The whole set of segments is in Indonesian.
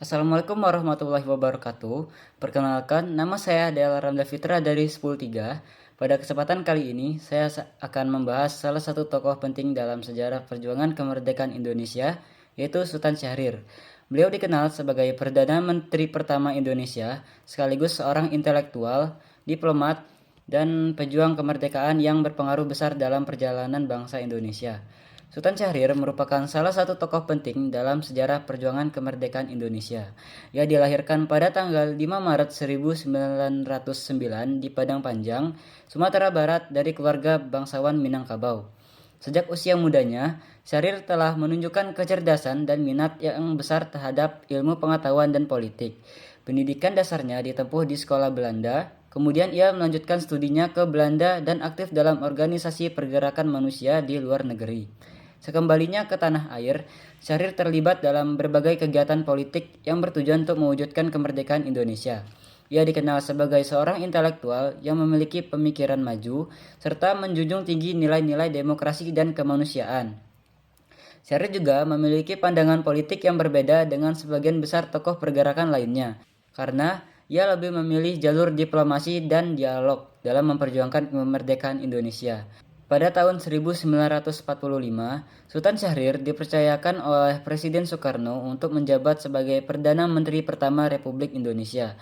Assalamualaikum warahmatullahi wabarakatuh. Perkenalkan, nama saya Del Ramda Fitra dari 103. Pada kesempatan kali ini, saya akan membahas salah satu tokoh penting dalam sejarah perjuangan kemerdekaan Indonesia, yaitu Sultan Syahrir. Beliau dikenal sebagai Perdana Menteri pertama Indonesia, sekaligus seorang intelektual, diplomat, dan pejuang kemerdekaan yang berpengaruh besar dalam perjalanan bangsa Indonesia. Sultan Syahrir merupakan salah satu tokoh penting dalam sejarah perjuangan kemerdekaan Indonesia. Ia dilahirkan pada tanggal 5 Maret 1909 di Padang Panjang, Sumatera Barat dari keluarga bangsawan Minangkabau. Sejak usia mudanya, Syahrir telah menunjukkan kecerdasan dan minat yang besar terhadap ilmu pengetahuan dan politik. Pendidikan dasarnya ditempuh di sekolah Belanda, kemudian ia melanjutkan studinya ke Belanda dan aktif dalam organisasi pergerakan manusia di luar negeri. Sekembalinya ke tanah air, Syahrir terlibat dalam berbagai kegiatan politik yang bertujuan untuk mewujudkan kemerdekaan Indonesia. Ia dikenal sebagai seorang intelektual yang memiliki pemikiran maju, serta menjunjung tinggi nilai-nilai demokrasi dan kemanusiaan. Syahrir juga memiliki pandangan politik yang berbeda dengan sebagian besar tokoh pergerakan lainnya, karena ia lebih memilih jalur diplomasi dan dialog dalam memperjuangkan kemerdekaan Indonesia. Pada tahun 1945, Sultan Syahrir dipercayakan oleh Presiden Soekarno untuk menjabat sebagai Perdana Menteri pertama Republik Indonesia.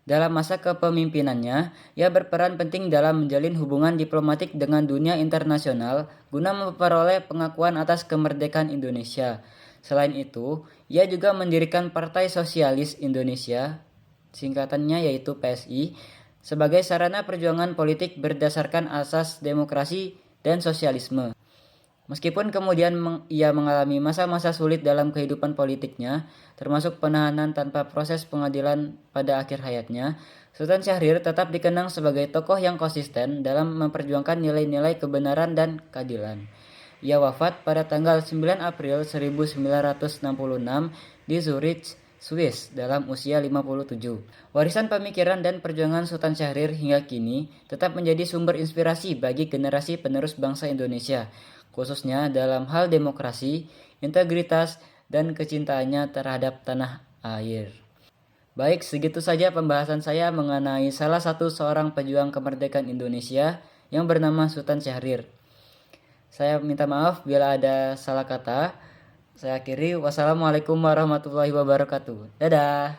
Dalam masa kepemimpinannya, ia berperan penting dalam menjalin hubungan diplomatik dengan dunia internasional guna memperoleh pengakuan atas kemerdekaan Indonesia. Selain itu, ia juga mendirikan Partai Sosialis Indonesia, singkatannya yaitu PSI, sebagai sarana perjuangan politik berdasarkan asas demokrasi dan sosialisme. Meskipun kemudian ia mengalami masa-masa sulit dalam kehidupan politiknya, termasuk penahanan tanpa proses pengadilan pada akhir hayatnya, Sultan Syahrir tetap dikenang sebagai tokoh yang konsisten dalam memperjuangkan nilai-nilai kebenaran dan keadilan. Ia wafat pada tanggal 9 April 1966 di Zurich, Swiss dalam usia 57. Warisan pemikiran dan perjuangan Sultan Syahrir hingga kini tetap menjadi sumber inspirasi bagi generasi penerus bangsa Indonesia, khususnya dalam hal demokrasi, integritas, dan kecintaannya terhadap tanah air. Baik, segitu saja pembahasan saya mengenai salah satu seorang pejuang kemerdekaan Indonesia yang bernama Sultan Syahrir. Saya minta maaf bila ada salah kata. Saya akhiri. Wassalamualaikum warahmatullahi wabarakatuh. Dadah.